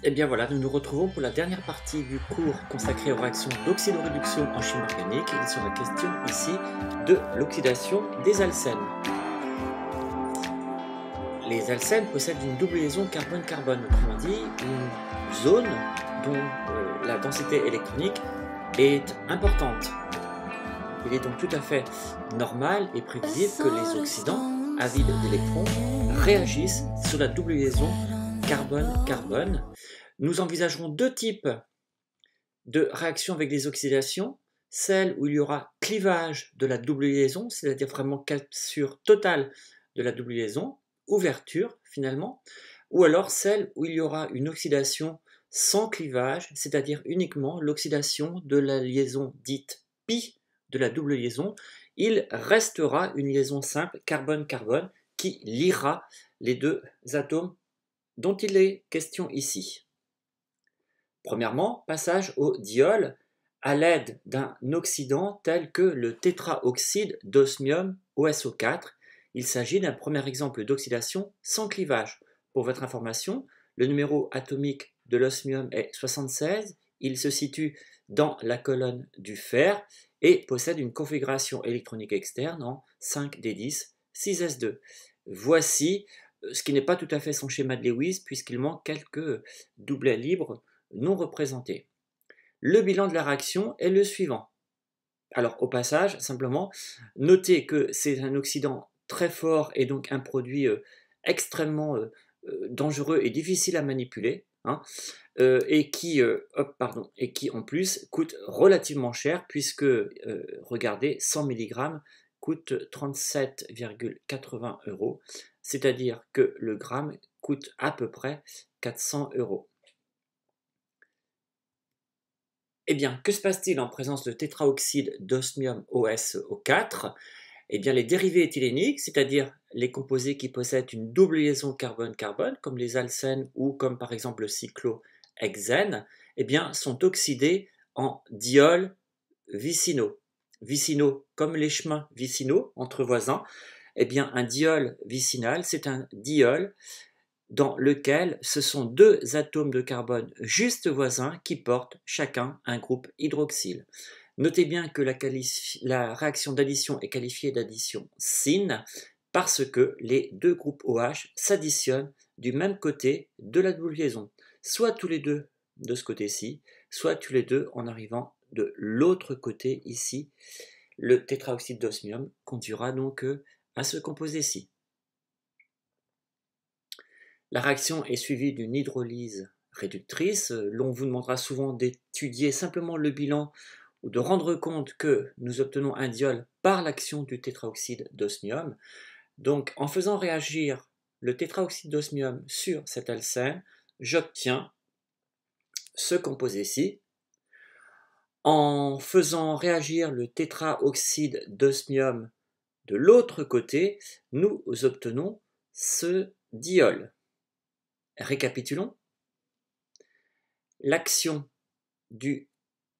Et bien voilà, nous nous retrouvons pour la dernière partie du cours consacré aux réactions d'oxydoréduction en chimie organique. Il sera question ici de l'oxydation des alcènes. Les alcènes possèdent une double liaison carbone-carbone, autrement dit une zone dont la densité électronique est importante. Il est donc tout à fait normal et prévisible que les oxydants avides d'électrons réagissent sur la double liaison carbone-carbone. Nous envisagerons deux types de réactions avec des oxydations, celle où il y aura clivage de la double liaison, c'est-à-dire vraiment cassure totale de la double liaison, ouverture finalement, ou alors celle où il y aura une oxydation sans clivage, c'est-à-dire uniquement l'oxydation de la liaison dite pi de la double liaison. Il restera une liaison simple carbone-carbone qui liera les deux atomes dont il est question ici. Premièrement, passage au diol à l'aide d'un oxydant tel que le tétraoxyde d'osmium OSO4. Il s'agit d'un premier exemple d'oxydation sans clivage. Pour votre information, le numéro atomique de l'osmium est 76. Il se situe dans la colonne du fer et possède une configuration électronique externe en 5d10 6s2. Voici ce qui n'est pas tout à fait son schéma de Lewis puisqu'il manque quelques doublets libres non représentés. Le bilan de la réaction est le suivant. Alors au passage, simplement, notez que c'est un oxydant très fort et donc un produit extrêmement dangereux et difficile à manipuler, hein, et qui en plus coûte relativement cher puisque, regardez, 100 mg coûte 37,80 €, c'est-à-dire que le gramme coûte à peu près 400 €. Eh bien, que se passe-t-il en présence de tétraoxyde d'osmium OSO4? Eh bien, les dérivés éthyléniques, c'est-à-dire les composés qui possèdent une double liaison carbone-carbone, comme les alcènes ou comme par exemple le cyclohexène, eh bien, sont oxydés en diol vicinaux. Vicinaux, comme les chemins vicinaux entre voisins, eh bien, un diol vicinal, c'est un diol dans lequel ce sont deux atomes de carbone juste voisins qui portent chacun un groupe hydroxyle. Notez bien que la réaction d'addition est qualifiée d'addition syn parce que les deux groupes OH s'additionnent du même côté de la double liaison, soit tous les deux de ce côté-ci, soit tous les deux en arrivant de l'autre côté ici. Le tétraoxyde d'osmium conduira donc à ce composé-ci. La réaction est suivie d'une hydrolyse réductrice. L'on vous demandera souvent d'étudier simplement le bilan ou de rendre compte que nous obtenons un diol par l'action du tétraoxyde d'osmium. Donc en faisant réagir le tétraoxyde d'osmium sur cet alcène, j'obtiens ce composé-ci. En faisant réagir le tétraoxyde d'osmium de l'autre côté, nous obtenons ce diol. Récapitulons. L'action du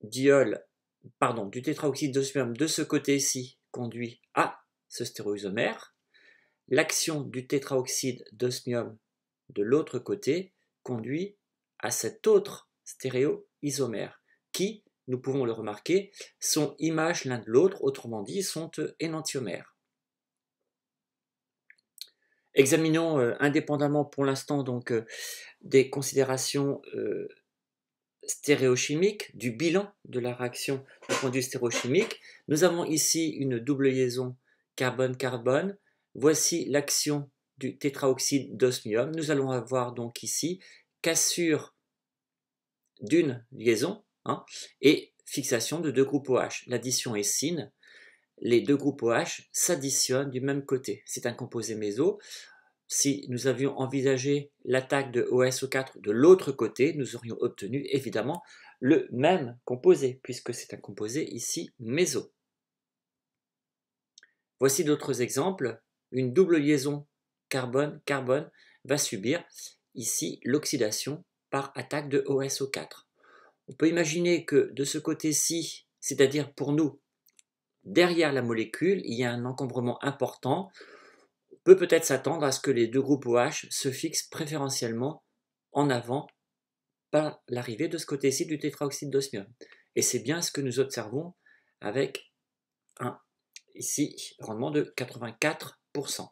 du tétraoxyde d'osmium de ce côté-ci conduit à ce stéréoisomère. L'action du tétraoxyde d'osmium de l'autre côté conduit à cet autre stéréoisomère qui, nous pouvons le remarquer, sont images l'un de l'autre, autrement dit, sont énantiomères. Examinons indépendamment pour l'instant donc des considérations stéréochimiques, du bilan de la réaction du point de vue stéréochimique. Nous avons ici une double liaison carbone-carbone. Voici l'action du tétraoxyde d'osmium. Nous allons avoir donc ici cassure d'une liaison et fixation de deux groupes OH. L'addition est syn. Les deux groupes OH s'additionnent du même côté. C'est un composé méso. Si nous avions envisagé l'attaque de OSO4 de l'autre côté, nous aurions obtenu évidemment le même composé, puisque c'est un composé ici méso. Voici d'autres exemples. Une double liaison carbone-carbone va subir ici l'oxydation par attaque de OSO4. On peut imaginer que de ce côté-ci, c'est-à-dire pour nous, derrière la molécule, il y a un encombrement important. On peut peut-être s'attendre à ce que les deux groupes OH se fixent préférentiellement en avant pas l'arrivée de ce côté-ci du tétraoxyde d'osmium. Et c'est bien ce que nous observons avec ici, rendement de 84%.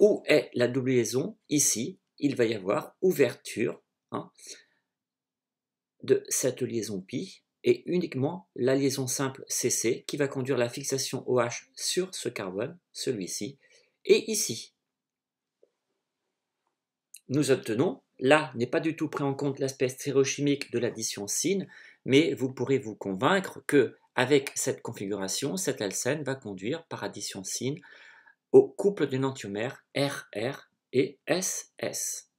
Où est la double liaison? Ici, il va y avoir ouverture de cette liaison pi et uniquement la liaison simple CC qui va conduire la fixation OH sur ce carbone, celui-ci, et ici. Nous obtenons, là n'est pas du tout pris en compte l'aspect stéréochimique de l'addition syn, mais vous pourrez vous convaincre que avec cette configuration, cet alcène va conduire par addition syn au couple d'énantiomères RR et SS.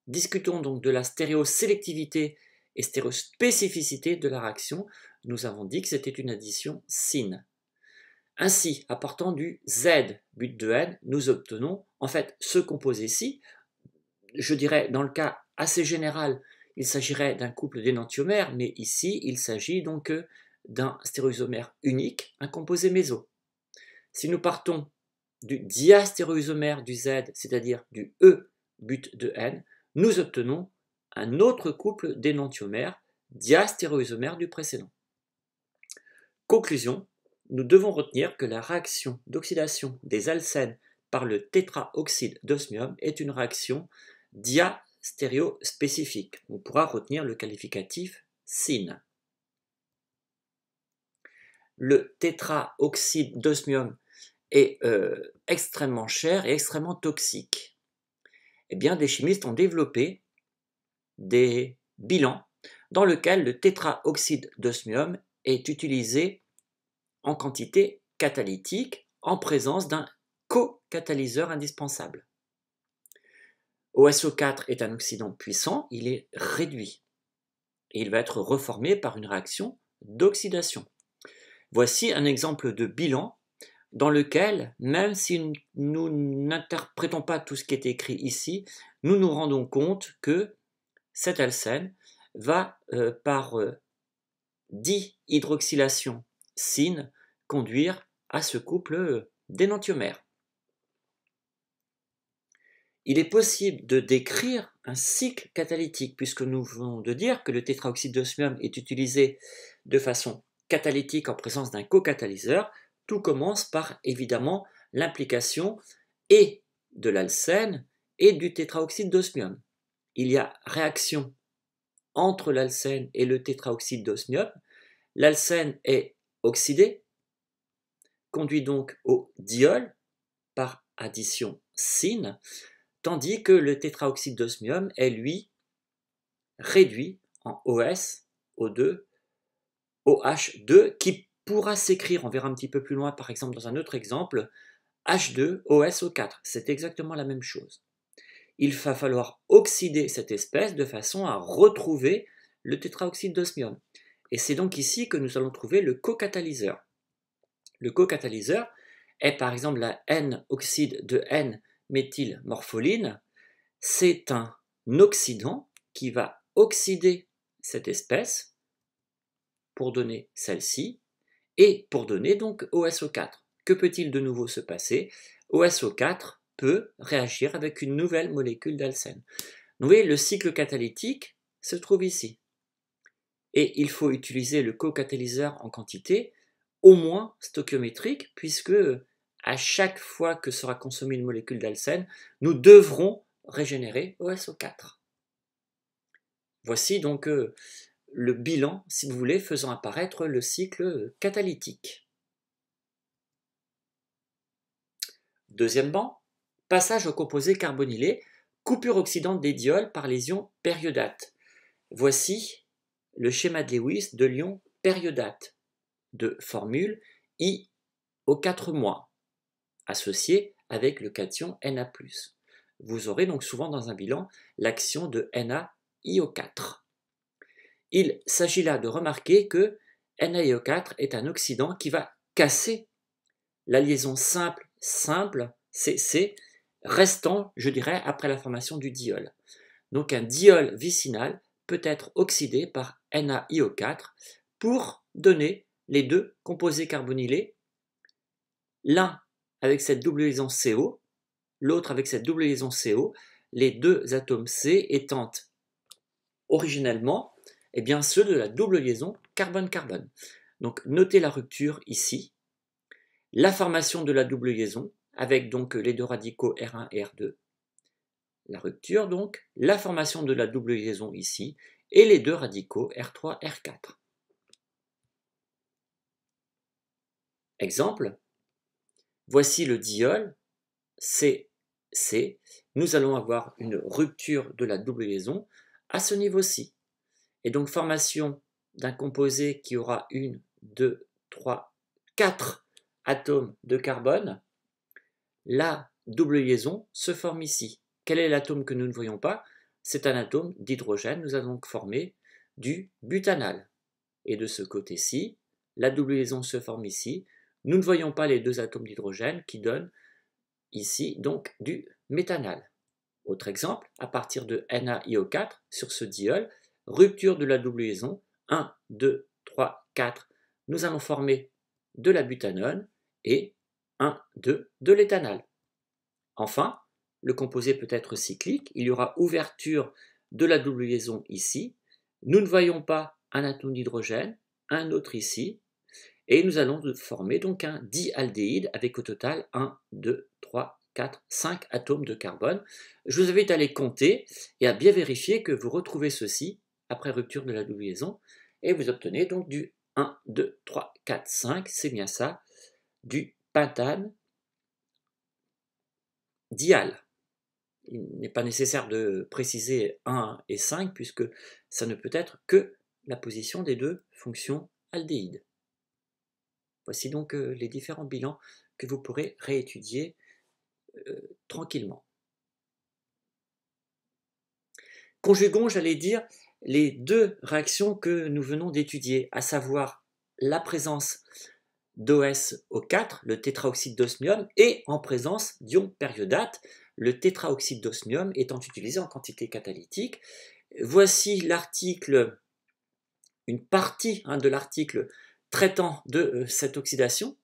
Discutons donc de la stéréosélectivité et stéréospécificité de la réaction. Nous avons dit que c'était une addition syn. Ainsi, apportant du Z but de N, nous obtenons en fait ce composé-ci. Je dirais dans le cas assez général, il s'agirait d'un couple d'énantiomères, mais ici il s'agit donc d'un stéréoisomère unique, un composé méso. Si nous partons du diastéréoisomère du Z, c'est-à-dire du E but de N, nous obtenons un autre couple d'énantiomères diastéréoisomère du précédent. Conclusion, nous devons retenir que la réaction d'oxydation des alcènes par le tétraoxyde d'osmium est une réaction diastéréospécifique. On pourra retenir le qualificatif syn. Le tétraoxyde d'osmium est extrêmement cher et extrêmement toxique. Eh bien, des chimistes ont développé des bilans dans lesquels le tétraoxyde d'osmium est utilisé en quantité catalytique en présence d'un co-catalyseur indispensable. OSO4 est un oxydant puissant, il est réduit et il va être reformé par une réaction d'oxydation. Voici un exemple de bilan dans lequel, même si nous n'interprétons pas tout ce qui est écrit ici, nous nous rendons compte que cet alcène va par dihydroxylation syn conduire à ce couple d'énantiomères. Il est possible de décrire un cycle catalytique puisque nous venons de dire que le tétraoxyde d'osmium est utilisé de façon catalytique en présence d'un co-catalyseur. Tout commence par évidemment l'implication et de l'alcène et du tétraoxyde d'osmium. Il y a réaction entre l'alcène et le tétraoxyde d'osmium. L'alcène est oxydé, conduit donc au diol par addition syn, tandis que le tétraoxyde d'osmium est lui réduit en OS, O2, OH2 qui pourra s'écrire, on verra un petit peu plus loin par exemple dans un autre exemple, H2OSO4, c'est exactement la même chose. Il va falloir oxyder cette espèce de façon à retrouver le tétraoxyde d'osmium. Et c'est donc ici que nous allons trouver le co-catalyseur. Le co-catalyseur est par exemple la N-oxyde de N-méthylmorpholine. C'est un oxydant qui va oxyder cette espèce pour donner celle-ci et pour donner donc OSO4. Que peut-il de nouveau se passer? OSO4 peut réagir avec une nouvelle molécule d'alcène. Vous voyez, le cycle catalytique se trouve ici. Et il faut utiliser le co-catalyseur en quantité au moins stoichiométrique, puisque à chaque fois que sera consommée une molécule d'alcène, nous devrons régénérer OSO4. Voici donc le bilan, si vous voulez, faisant apparaître le cycle catalytique. Deuxième banc, passage au composé carbonylé, coupure oxydante des diols par les ions périodate. Voici le schéma de Lewis de l'ion périodate de formule I au 4 mois, associé avec le cation Na+. Vous aurez donc souvent dans un bilan l'action de NaIO4. Il s'agit là de remarquer que NaIO4 est un oxydant qui va casser la liaison simple CC restant, je dirais, après la formation du diol. Donc un diol vicinal peut être oxydé par NaIO4 pour donner les deux composés carbonylés, l'un avec cette double liaison CO, l'autre avec cette double liaison CO, les deux atomes C étant originellement ceux de la double liaison carbone-carbone. Donc notez la rupture ici, la formation de la double liaison, avec donc les deux radicaux R1 et R2, la rupture donc, la formation de la double liaison ici, et les deux radicaux R3, R4. Exemple, voici le diol CC, nous allons avoir une rupture de la double liaison à ce niveau-ci. Et donc formation d'un composé qui aura 1, 2, 3, 4 atomes de carbone, la double liaison se forme ici. Quel est l'atome que nous ne voyons pas? C'est un atome d'hydrogène. Nous allons donc former du butanal. Et de ce côté-ci, la double liaison se forme ici. Nous ne voyons pas les deux atomes d'hydrogène qui donnent ici donc du méthanal. Autre exemple, à partir de NaIO4 sur ce diol, rupture de la double liaison, 1, 2, 3, 4, nous allons former de la butanone et 1, 2 de l'éthanal. Enfin, le composé peut être cyclique, il y aura ouverture de la double liaison ici, nous ne voyons pas un atome d'hydrogène, un autre ici, et nous allons former donc un dialdéhyde avec au total 1, 2, 3, 4, 5 atomes de carbone. Je vous invite à les compter et à bien vérifier que vous retrouvez ceci après rupture de la double liaison, et vous obtenez donc du 1, 2, 3, 4, 5, c'est bien ça, du pentane dial. Il n'est pas nécessaire de préciser 1 et 5 puisque ça ne peut être que la position des deux fonctions aldéhydes. Voici donc les différents bilans que vous pourrez réétudier tranquillement. Conjuguons, j'allais dire, les deux réactions que nous venons d'étudier, à savoir la présence d'OSO4, le tétraoxyde d'osmium, et en présence d'ion périodate, le tétraoxyde d'osmium étant utilisé en quantité catalytique. Voici l'article, une partie de l'article traitant de cette oxydation.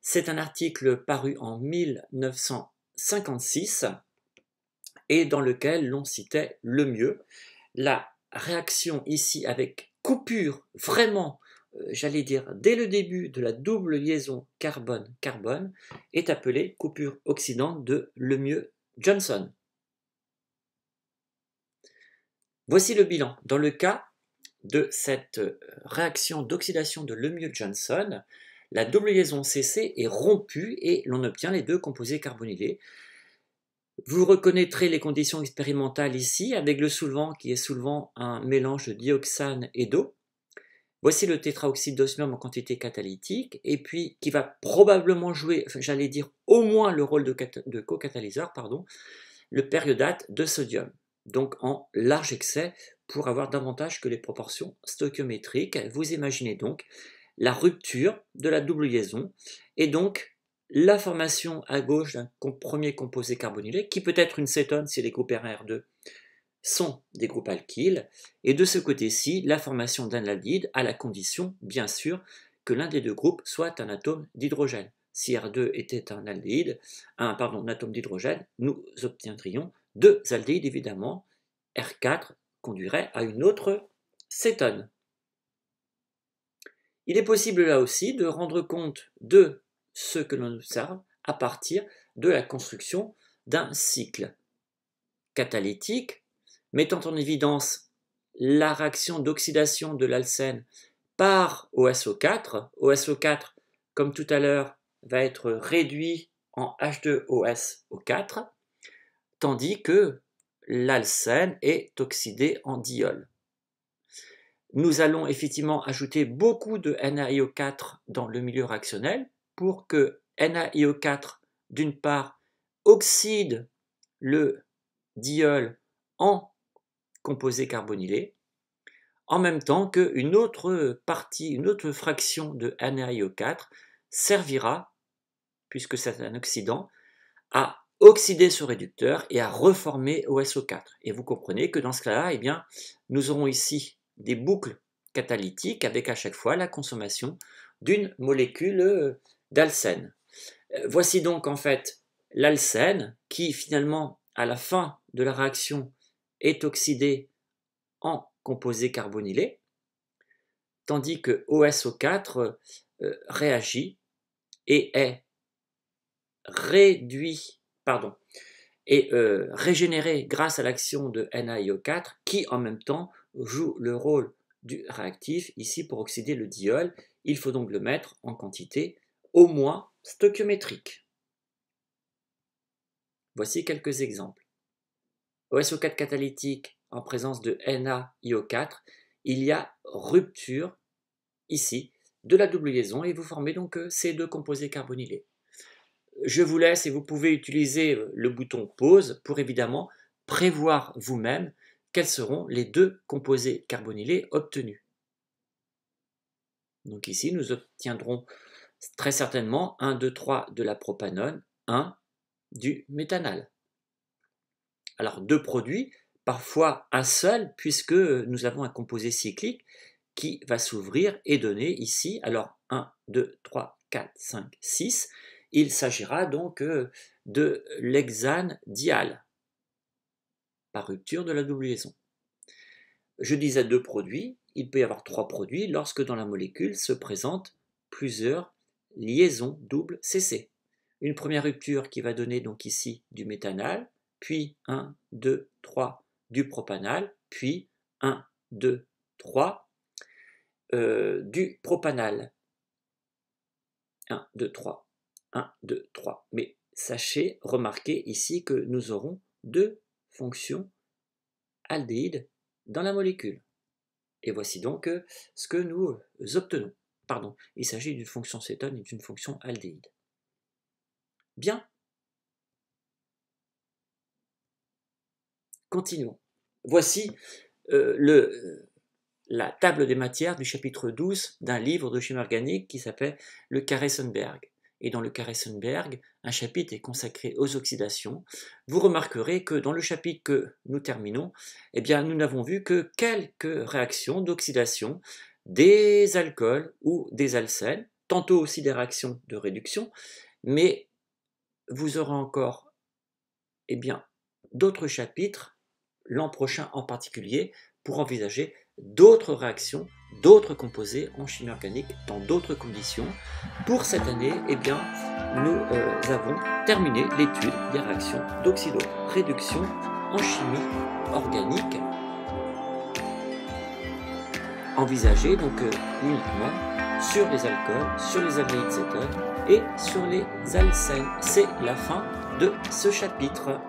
C'est un article paru en 1956 et dans lequel l'on citait le mieux la réaction ici avec coupure vraiment, j'allais dire, dès le début de la double liaison carbone-carbone est appelée coupure oxydante de Lemieux-Johnson. Voici le bilan. Dans le cas de cette réaction d'oxydation de Lemieux-Johnson, la double liaison CC est rompue et l'on obtient les deux composés carbonylés. Vous reconnaîtrez les conditions expérimentales ici avec le solvant qui est soulevant un mélange de dioxane et d'eau. Voici le tétraoxyde d'osmium en quantité catalytique et puis qui va probablement jouer, j'allais dire au moins le rôle de co-catalyseur, le périodate de sodium. Donc en large excès pour avoir davantage que les proportions stoichiométriques. Vous imaginez donc la rupture de la double liaison et donc la formation à gauche d'un premier composé carbonylé qui peut être une cétone si les groupes R1 R2 sont des groupes alkyles, et de ce côté-ci, la formation d'un aldéhyde à la condition, bien sûr, que l'un des deux groupes soit un atome d'hydrogène. Si R2 était un aldéhyde, un atome d'hydrogène, nous obtiendrions deux aldéhydes évidemment. R4 conduirait à une autre cétone. Il est possible là aussi de rendre compte de ce que l'on observe à partir de la construction d'un cycle catalytique mettant en évidence la réaction d'oxydation de l'alcène par OSO4. OSO4, comme tout à l'heure, va être réduit en H2OSO4, tandis que l'alcène est oxydé en diol. Nous allons effectivement ajouter beaucoup de NaIO4 dans le milieu réactionnel pour que NaIO4, d'une part, oxyde le diol en composé carbonylé, en même temps qu'une autre partie, une autre fraction de NaIO4 servira, puisque c'est un oxydant, à oxyder ce réducteur et à reformer OSO4. Et vous comprenez que dans ce cas-là, nous aurons ici des boucles catalytiques avec à chaque fois la consommation d'une molécule d'alcène. Voici donc en fait l'alcène qui finalement à la fin de la réaction est oxydé en composé carbonylé, tandis que OSO4 réagit et est régénéré grâce à l'action de NaIO4 qui en même temps joue le rôle du réactif ici pour oxyder le diol. Il faut donc le mettre en quantité au moins stoichiométrique. Voici quelques exemples. OSO4 catalytique en présence de NaIO4, il y a rupture ici de la double liaison et vous formez donc ces deux composés carbonylés. Je vous laisse et vous pouvez utiliser le bouton pause pour évidemment prévoir vous-même quels seront les deux composés carbonylés obtenus. Donc ici nous obtiendrons très certainement 1, 2, 3 de la propanone, 1 du méthanal. Alors deux produits, parfois un seul puisque nous avons un composé cyclique qui va s'ouvrir et donner ici, alors 1, 2, 3, 4, 5, 6, il s'agira donc de l'hexane dial par rupture de la double liaison. Je disais deux produits, il peut y avoir trois produits lorsque dans la molécule se présentent plusieurs liaisons double CC. Une première rupture qui va donner donc ici du méthanal, puis 1, 2, 3 du propanal, puis 1, 2, 3 du propanal. 1, 2, 3. 1, 2, 3. Mais sachez, remarquez ici que nous aurons deux fonctions aldéhydes dans la molécule. Et voici donc ce que nous obtenons. Pardon, il s'agit d'une fonction cétone et d'une fonction aldéhyde. Bien. Continuons. Voici la table des matières du chapitre 12 d'un livre de chimie organique qui s'appelle le Caressenberg. Et dans le Caressenberg, un chapitre est consacré aux oxydations. Vous remarquerez que dans le chapitre que nous terminons, eh bien, nous n'avons vu que quelques réactions d'oxydation des alcools ou des alcènes, tantôt aussi des réactions de réduction, mais vous aurez encore eh bien, d'autres chapitres, l'an prochain en particulier, pour envisager d'autres réactions, d'autres composés en chimie organique dans d'autres conditions. Pour cette année, eh bien, nous avons terminé l'étude des réactions d'oxydoréduction en chimie organique, envisagées donc uniquement sur les alcools, sur les aldéhydes cétones et sur les alcènes. C'est la fin de ce chapitre.